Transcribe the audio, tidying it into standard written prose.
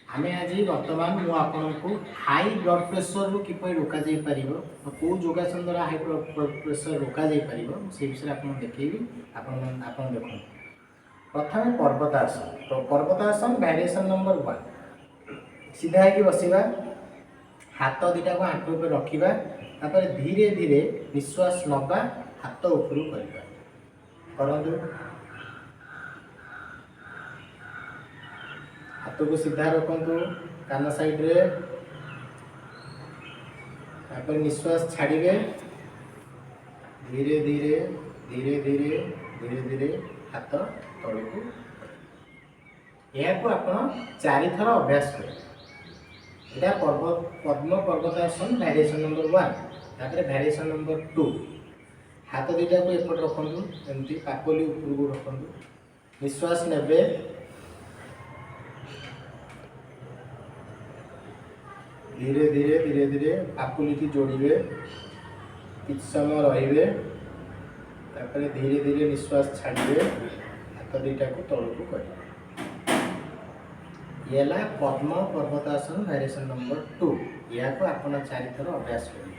आमे आज बर्तमान मु आपको हाई ब्लड प्रेशर रू किपर रोक जापर कौ योगासन द्वारा हाई ब्लड प्रेशर रोक जापर से विषय आप देखी आप देख प्रथम पर्वतासन। तो पर्वतासन वेरिएशन नंबर 1 सीधा है बसवा हाथ दुटा को आंठू पर रखा तापर धीरे धीरे निश्वास नवा हाथ उपरू करंतु हाथ को सीधा रखु कान साइड रे तापर निश्वास छाड़िए धीरे धीरे धीरे धीरे धीरे धीरे हाथ तल को यह आप 4 थर अभ्यास करें। यहाँ पद्म पर्वतासन वेरिएशन नंबर 1 तापर वेरिएशन नंबर 2 हाथ दुटा को एपट रखु एमती पाकोली उपरको रखु निश्वास नेबे धीरे धीरे धीरे धीरे पाकुली की जोड़े किछ समय रे तापर धीरे धीरे निश्वास छाड़िए हाथ दुटा को तल को करें। ये पद्म पर्वतासन वेरिएशन नंबर 2 या आप 4 थर अभ्यास करें।